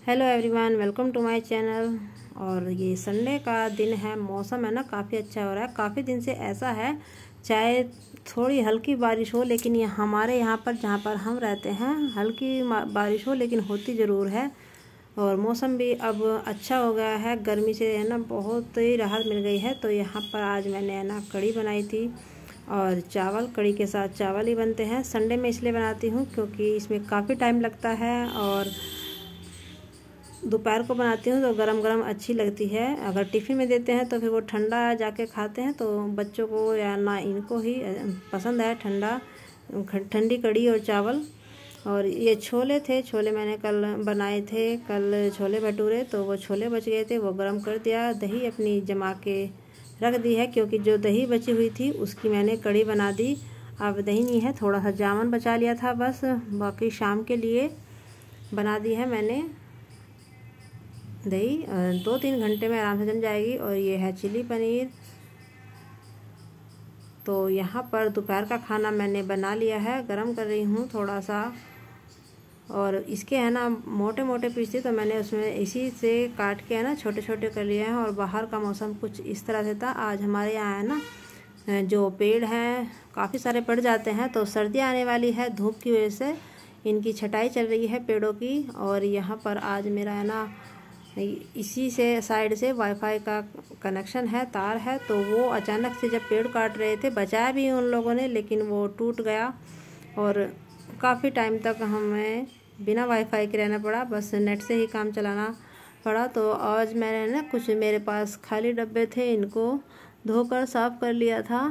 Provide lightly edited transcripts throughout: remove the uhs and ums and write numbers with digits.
Hello everyone, welcome to my channel. और ये Sunday का दिन है, मौसम है ना काफ़ी अच्छा हो रहा है। काफ़ी दिन से ऐसा है, चाहे थोड़ी हल्की बारिश हो लेकिन ये हमारे यहाँ पर जहाँ पर हम रहते हैं हल्की बारिश हो लेकिन होती ज़रूर है। और मौसम भी अब अच्छा हो गया है, गर्मी से है ना बहुत ही राहत मिल गई है। तो यहाँ पर आज मैंने है ना कढ़ी बनाई थी और चावल, कढ़ी के साथ चावल ही बनते हैं। संडे में इसलिए बनाती हूँ क्योंकि इसमें काफ़ी टाइम लगता है और दोपहर को बनाती हूँ तो गरम गरम अच्छी लगती है। अगर टिफ़िन में देते हैं तो फिर वो ठंडा जाके खाते हैं, तो बच्चों को या ना इनको ही पसंद है ठंडी कढ़ी और चावल। और ये छोले थे, छोले मैंने कल बनाए थे, कल छोले भटूरे, तो वो छोले बच गए थे, वो गरम कर दिया। दही अपनी जमा के रख दी है क्योंकि जो दही बची हुई थी उसकी मैंने कढ़ी बना दी। अब दही नहीं है, थोड़ा सा जामुन बचा लिया था बस, बाकी शाम के लिए बना दी है मैंने दही। 2-3 घंटे में आराम से जम जाएगी। और ये है चिली पनीर। तो यहाँ पर दोपहर का खाना मैंने बना लिया है, गरम कर रही हूँ थोड़ा सा। और इसके है ना मोटे मोटे पीस थे तो मैंने उसमें इसी से काट के है ना छोटे छोटे कर लिए हैं। और बाहर का मौसम कुछ इस तरह से था। आज हमारे यहाँ है ना जो पेड़ हैं काफ़ी सारे पड़ जाते हैं, तो सर्दी आने वाली है, धूप की वजह से इनकी छटाई चल रही है पेड़ों की। और यहाँ पर आज मेरा है ना इसी से साइड से वाईफाई का कनेक्शन है, तार है, तो वो अचानक से जब पेड़ काट रहे थे, बचाया भी उन लोगों ने लेकिन वो टूट गया और काफ़ी टाइम तक हमें बिना वाईफाई के रहना पड़ा, बस नेट से ही काम चलाना पड़ा। तो आज मैंने ना कुछ मेरे पास खाली डब्बे थे, इनको धोकर साफ़ कर लिया था।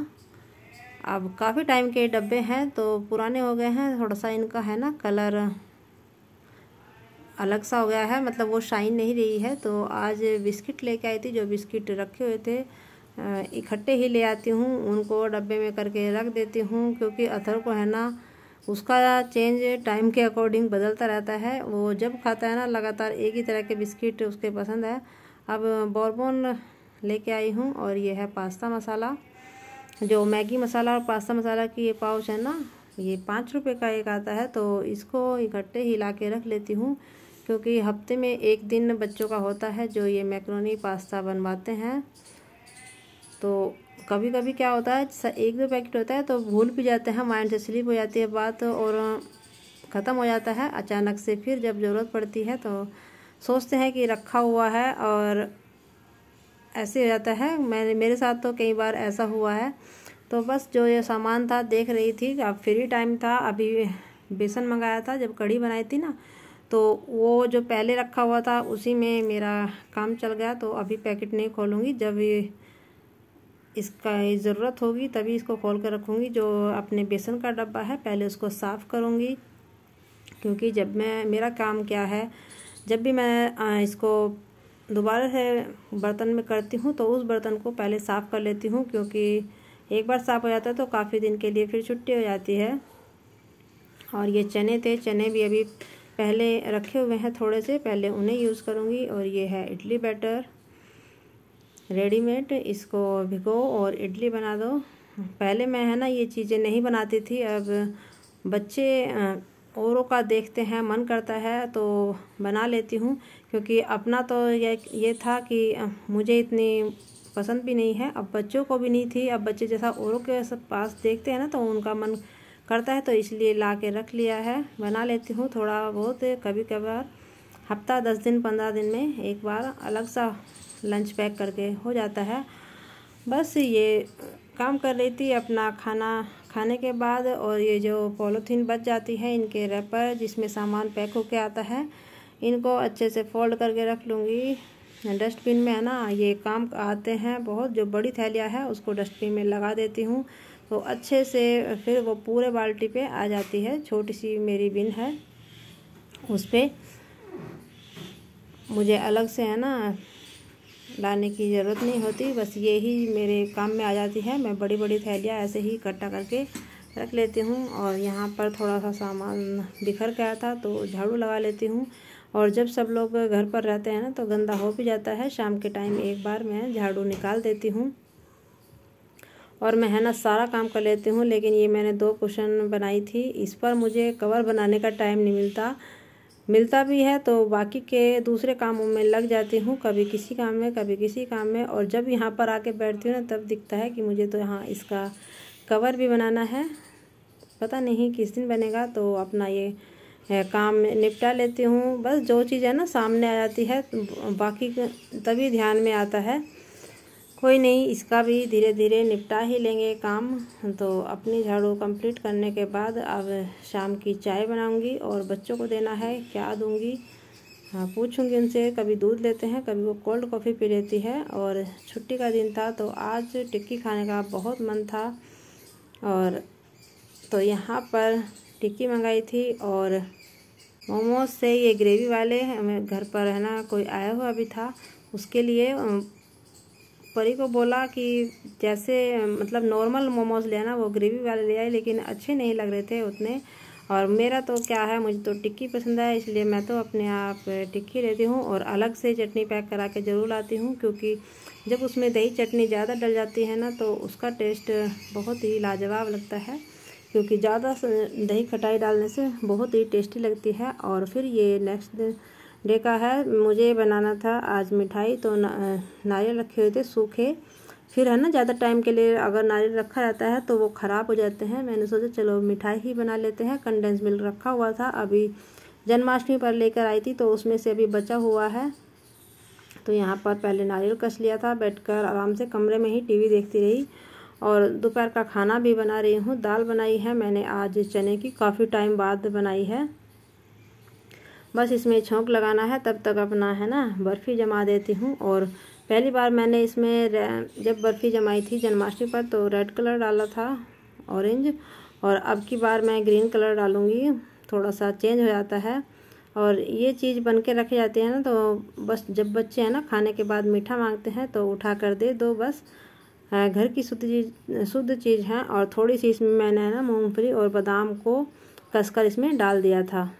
अब काफ़ी टाइम के डब्बे हैं तो पुराने हो गए हैं, थोड़ा सा इनका है ना कलर अलग सा हो गया है, मतलब वो शाइन नहीं रही है। तो आज बिस्किट लेके आई थी, जो बिस्किट रखे हुए थे इकट्ठे ही ले आती हूँ, उनको डब्बे में करके रख देती हूँ क्योंकि अथर को है ना उसका चेंज टाइम के अकॉर्डिंग बदलता रहता है। वो जब खाता है ना लगातार एक ही तरह के बिस्किट उसके पसंद है। अब बॉर्बन लेके आई हूँ और ये है पास्ता मसाला, जो मैगी मसाला और पास्ता मसाला की ये पाउच है ना, ये 5 रुपये का एक आता है। तो इसको इकट्ठे ही ला के रख लेती हूँ क्योंकि हफ्ते में एक दिन बच्चों का होता है जो ये मैक्रोनी पास्ता बनवाते हैं। तो कभी कभी क्या होता है 1-2 पैकेट होता है तो भूल भी जाते हैं, माइंड से स्लिप हो जाती है बात और ख़त्म हो जाता है अचानक से। फिर जब ज़रूरत पड़ती है तो सोचते हैं कि रखा हुआ है और ऐसे हो जाता है। मेरे साथ तो कई बार ऐसा हुआ है। तो बस जो ये सामान था देख रही थी, अब फ्री टाइम था, अभी बेसन मंगाया था जब कढ़ी बनाई थी ना, तो वो जो पहले रखा हुआ था उसी में मेरा काम चल गया। तो अभी पैकेट नहीं खोलूँगी, जब इसका ज़रूरत होगी तभी इसको खोल कर रखूँगी। जो अपने बेसन का डब्बा है पहले उसको साफ़ करूँगी क्योंकि जब मेरा काम क्या है, जब भी मैं इसको दोबारा से बर्तन में करती हूँ तो उस बर्तन को पहले साफ़ कर लेती हूँ क्योंकि एक बार साफ़ हो जाता है तो काफ़ी दिन के लिए फिर छुट्टी हो जाती है। और ये चने थे, चने भी अभी पहले रखे हुए हैं थोड़े से, पहले उन्हें यूज़ करूँगी। और ये है इडली बैटर रेडीमेड, इसको भिगो और इडली बना दो। पहले मैं है ना ये चीज़ें नहीं बनाती थी, अब बच्चे औरों का देखते हैं, मन करता है तो बना लेती हूँ क्योंकि अपना तो ये था कि मुझे इतनी पसंद भी नहीं है, अब बच्चों को भी नहीं थी। अब बच्चे जैसा औरों के पास देखते हैं ना तो उनका मन करता है, तो इसलिए ला के रख लिया है, बना लेती हूँ थोड़ा बहुत। कभी कभार हफ्ता 10 दिन 15 दिन में एक बार अलग सा लंच पैक करके हो जाता है। बस ये काम कर रही थी अपना खाना खाने के बाद। और ये जो पॉलीथीन बच जाती है, इनके रैपर जिसमें सामान पैक होके आता है, इनको अच्छे से फोल्ड करके रख लूँगी डस्टबिन में, है ना ये काम आते हैं बहुत। जो बड़ी थैलियाँ है उसको डस्टबिन में लगा देती हूँ तो अच्छे से फिर वो पूरे बाल्टी पे आ जाती है। छोटी सी मेरी बिन है, उस पर मुझे अलग से है ना लाने की ज़रूरत नहीं होती, बस ये ही मेरे काम में आ जाती है। मैं बड़ी बड़ी थैलियाँ ऐसे ही इकट्ठा करके रख लेती हूँ। और यहाँ पर थोड़ा सा सामान बिखर गया था तो झाड़ू लगा लेती हूँ। और जब सब लोग घर पर रहते हैं ना तो गंदा हो भी जाता है, शाम के टाइम एक बार मैं झाड़ू निकाल देती हूँ और मैं है ना सारा काम कर लेती हूँ। लेकिन ये मैंने 2 कुशन बनाई थी, इस पर मुझे कवर बनाने का टाइम नहीं मिलता मिलता भी है तो बाकी के दूसरे कामों में लग जाती हूँ, कभी किसी काम में कभी किसी काम में। और जब यहाँ पर आके बैठती हूँ ना तब दिखता है कि मुझे तो यहाँ इसका कवर भी बनाना है, पता नहीं किस दिन बनेगा। तो अपना ये काम निपटा लेती हूँ। बस जो चीज़ है ना सामने आ जाती है बाकी तभी ध्यान में आता है। कोई नहीं, इसका भी धीरे धीरे निपटा ही लेंगे काम। तो अपनी झाड़ू कंप्लीट करने के बाद अब शाम की चाय बनाऊंगी और बच्चों को देना है, क्या दूंगी हाँ पूछूंगी उनसे। कभी दूध लेते हैं, कभी वो कोल्ड कॉफ़ी पी लेती है। और छुट्टी का दिन था तो आज टिक्की खाने का बहुत मन था और तो यहाँ पर टिक्की मंगाई थी और मोमोज से ये ग्रेवी वाले। हमें घर पर है ना कोई आया हुआ भी था, उसके लिए परी को बोला कि जैसे मतलब नॉर्मल मोमोज ले आना, वो ग्रेवी वाले ले आए लेकिन अच्छे नहीं लग रहे थे उतने। और मेरा तो क्या है, मुझे तो टिक्की पसंद है इसलिए मैं तो अपने आप टिक्की लेती हूँ और अलग से चटनी पैक करा के ज़रूर लाती हूँ, क्योंकि जब उसमें दही चटनी ज़्यादा डल जाती है ना तो उसका टेस्ट बहुत ही लाजवाब लगता है, क्योंकि ज़्यादा दही खटाई डालने से बहुत ही टेस्टी लगती है। और फिर ये नेक्स्ट डे का है, मुझे बनाना था आज मिठाई। तो नारियल रखे हुए थे सूखे, फिर है ना ज़्यादा टाइम के लिए अगर नारियल रखा रहता है तो वो ख़राब हो जाते हैं। मैंने सोचा चलो मिठाई ही बना लेते हैं। कंडेंस मिल्क रखा हुआ था, अभी जन्माष्टमी पर लेकर आई थी तो उसमें से अभी बचा हुआ है। तो यहाँ पर पहले नारियल कस लिया था, बैठकर आराम से कमरे में ही टीवी देखती रही। और दोपहर का खाना भी बना रही हूँ। दाल बनाई है मैंने आज चने की, काफ़ी टाइम बाद बनाई है। बस इसमें छौंक लगाना है, तब तक अपना है ना बर्फ़ी जमा देती हूँ। और पहली बार मैंने इसमें जब बर्फ़ी जमाई थी जन्माष्टमी पर तो रेड कलर डाला था, ऑरेंज। और अब की बार मैं ग्रीन कलर डालूँगी, थोड़ा सा चेंज हो जाता है। और ये चीज़ बन के रखे जाते हैं ना तो बस जब बच्चे हैं ना खाने के बाद मीठा मांगते हैं तो उठा कर दे दो, बस घर की शुद्ध चीज़ है। और थोड़ी सी इसमें मैंने है ना मूँगफली और बादाम को कसकर इसमें डाल दिया था।